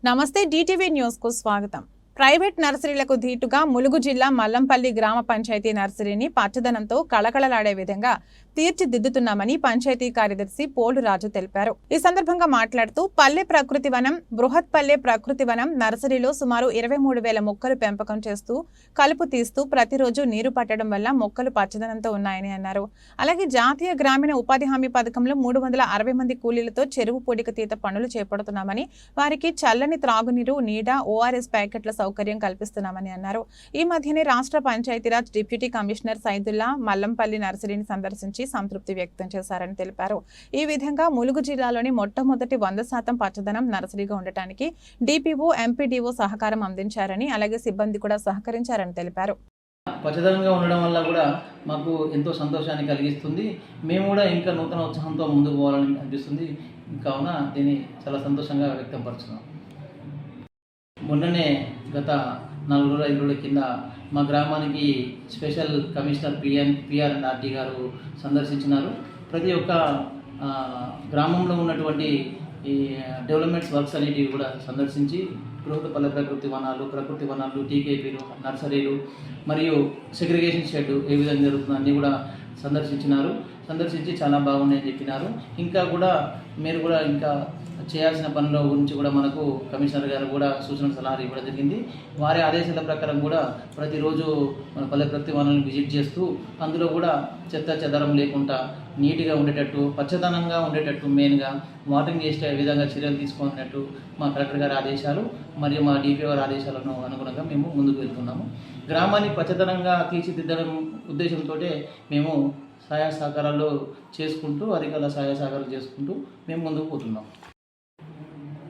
నమస్తే DTV news కు స్వాగతం. ప్రైవేట్ నర్సరీలకు ధీటుగా ములుగు జిల్లా మల్లంపల్లి గ్రామ పంచాయతీ నర్సరీని పచ్చదనంతో కళకళలాడే విధంగా తీర్చిదిద్దుతున్నామని పంచాయతీ కార్యదర్శి పోలు రాజు తెలిపారు. ఈ సందర్భంగా మాట్లాడుతూ పల్లె ప్రకృతి వనం, బృహత్ పల్లె ప్రకృతి వనం నర్సరీలో సుమారు 23,000 మొక్కలు పెంపకం చేస్తూ కలుపు తీస్తూ ప్రతిరోజు నీరు పట్టడం వల్ల మొక్కలు పచ్చదనంతో ఉన్నాయని అన్నారు. అలాగే జాతీయ గ్రామీణ ఉపాధి హామీ పథకంలో 360 మంది కూలీలతో చెరువు పొడిక తీత పనులు చేపడుతున్నామని, వారికి చల్లని త్రాగునీరు, నీడ, ORS ప్యాకెట్ల సౌకర్యం కల్పిస్తున్నామని అన్నారు. ఈ మధ్యనే రాష్ట్ర పంచాయతీరాజ్ డిప్యూటీ కమిషనర్ సైదుల్లా మల్లంపల్లి నర్సరీని సందర్శించి సంతృప్తి వ్యక్తం చేశారని తెలిపారు. ఈ విధంగా ములుగు జిల్లాలోని మొట్టమొదటి 100% పచ్చదనం నర్సరీగా ఉండటానికి DPO, MPDO సహకారం అందించారని, అలాగే సిబ్బంది కూడా సహకరించారని తెలిపారు. పచ్చదనంగా ఉండడం వల్ల కూడా మాకు ఎంతో సంతోషాన్ని కలిగిస్తుంది. మేము కూడా ఇంకా నూతన ఉత్సాహంతో ముందుకు పోవాలని అనిపిస్తుంది. కావున దీన్ని చాలా సంతోషంగా వ్యక్తపరుచున్నాం. మొన్ననే గత 4 రోజుల 5 రోజుల కింద మా గ్రామానికి స్పెషల్ కమిషనర్ PR&RD గారు సందర్శించినారు. ప్రతి ఒక్క గ్రామంలో ఉన్నటువంటి ఈ డెవలప్మెంట్స్ వర్క్స్ అనేటివి కూడా సందర్శించి బృహత్ పల్లె ప్రకృతి వనాలు, TKPలు, నర్సరీలు మరియు సెగ్రిగేషన్ షెడ్ ఏ విధంగా జరుగుతుందో అన్నీ కూడా సందర్శించి చాలా బాగున్నాయని చెప్పినారు. ఇంకా కూడా మీరు కూడా ఇంకా చేయాల్సిన పనుల గురించి కూడా మనకు కమిషనర్ గారు కూడా సూచన సలహాలు ఇవ్వడం జరిగింది. వారి ఆదేశాల ప్రకారం కూడా ప్రతిరోజు మన పల్లె ప్రకృతి వనాలను విజిట్ చేస్తూ అందులో కూడా చెత్త చెదరం లేకుండా నీట్గా ఉండేటట్టు, పచ్చదనంగా ఉండేటట్టు, మెయిన్గా వాటరింగ్ చేసే విధంగా చర్యలు తీసుకున్నట్టు మా కలెక్టర్ గారి ఆదేశాలు మరియు మా DPO గారి ఆదేశాలను అనుగుణంగా మేము ముందుకు వెళ్తున్నాము. గ్రామాన్ని పచ్చదనంగా తీర్చిదిద్దడం ఉద్దేశంతో మేము సహాయ సహకారాలు చేసుకుంటూ, అధికారుల సహాయ సహకారాలు చేసుకుంటూ మేము ముందుకు పోతున్నాం.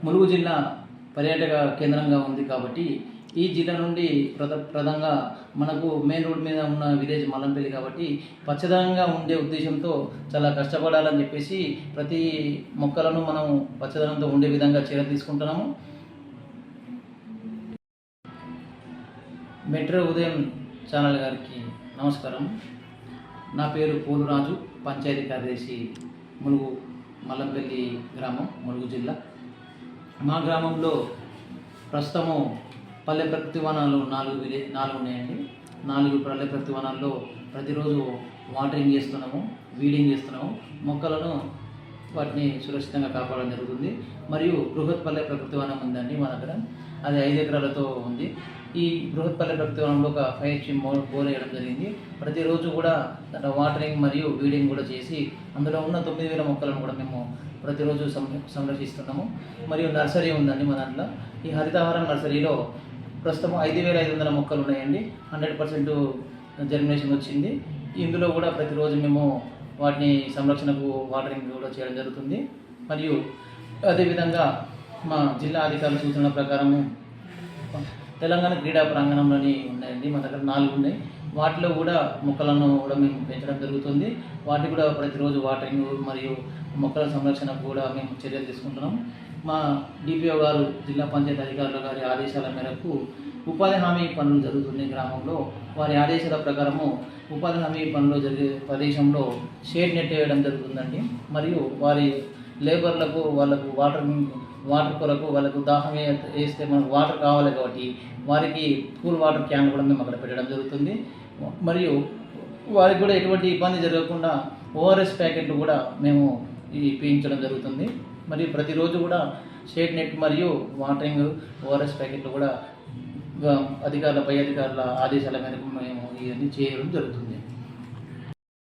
ములుగు జిల్లా పర్యాటక కేంద్రంగా ఉంది కాబట్టి ఈ జిల్లా నుండి ప్రధానంగా మనకు మెయిన్ రోడ్ మీద ఉన్న విలేజ్ మల్లంపల్లి కాబట్టి పచ్చదనంగా ఉండే ఉద్దేశంతో చాలా కష్టపడాలని చెప్పేసి ప్రతి మొక్కలను మనం పచ్చదనంతో ఉండే విధంగా చర్యలు తీసుకుంటున్నాము. మెట్రో ఉదయం ఛానల్ గారికి నమస్కారం. నా పేరు పోలు రాజు, పంచాయతీ కార్యదర్శి, ములుగు మల్లంపల్లి గ్రామం, ములుగు జిల్లా. మా గ్రామంలో ప్రస్తుతము పల్లె ప్రకృతి వనాలు 4 ఉన్నాయండి. 4 పల్లె ప్రకృతి వనాల్లో ప్రతిరోజు వాటరింగ్ చేస్తున్నాము, వీడింగ్ చేస్తున్నాము. మొక్కలను వాటిని సురక్షితంగా కాపాడడం జరుగుతుంది. మరియు బృహత్ పల్లె ప్రకృతి వనం ఉందండి మా దగ్గర. అది 5 ఎకరాలతో ఉంది. ఈ బృహత్ పల్లె ప్రకృతి వనంలో ఒక 5 HP బోర్ వేయడం జరిగింది. ప్రతిరోజు కూడా వాటరింగ్ మరియు వీడింగ్ కూడా చేసి అందులో ఉన్న 9,000 మొక్కలను కూడా మేము ప్రతిరోజు సంరక్షిస్తున్నాము. మరియు నర్సరీ ఉందండి మా దాంట్లో. ఈ హరితహారం నర్సరీలో ప్రస్తుతం 5,500 మొక్కలు ఉన్నాయండి. 100% జర్మినేషన్ వచ్చింది. ఇందులో కూడా ప్రతిరోజు మేము వాటిని సంరక్షణకు వాటరింగ్ కూడా చేయడం జరుగుతుంది. మరియు అదేవిధంగా మా జిల్లా అధికారుల సూచనల ప్రకారము తెలంగాణ క్రీడా ప్రాంగణంలోని ఉన్నాయండి. మా దగ్గర 4 ఉన్నాయి. వాటిలో కూడా మొక్కలను కూడా మేము పెంచడం జరుగుతుంది. వాటికి కూడా ప్రతిరోజు వాటరింగ్ మరియు మొక్కల సంరక్షణకు కూడా మేము చర్యలు తీసుకుంటున్నాం. మా DPO గారు, జిల్లా పంచాయతీ అధికారుల గారి ఆదేశాల మేరకు ఉపాధి హామీ పనులు జరుగుతున్నాయి గ్రామంలో. వారి ఆదేశాల ప్రకారము ఉపాధి హామీ పనులు జరిగే ప్రదేశంలో షేడ్ నెట్ వేయడం జరుగుతుందండి. మరియు వారి లేబర్లకు వాళ్ళకు వాటర్ కొరకు వాళ్ళకు దాహం వేస్తే మనకు వాటర్ కావాలి కాబట్టి వారికి కూల్ వాటర్ క్యాన్ కూడా మేము అక్కడ పెట్టడం జరుగుతుంది. మరియు వారికి కూడా ఎటువంటి ఇబ్బంది జరగకుండా ORS ప్యాకెట్లు కూడా మేము ఇప్పించడం జరుగుతుంది. మరియు ప్రతిరోజు కూడా షేడ్ నెట్ మరియు వాటరింగ్, ORS ప్యాకెట్లు కూడా పై అధికారుల ఆదేశాల మేరకు మేము ఇవన్నీ చేయడం జరుగుతుంది.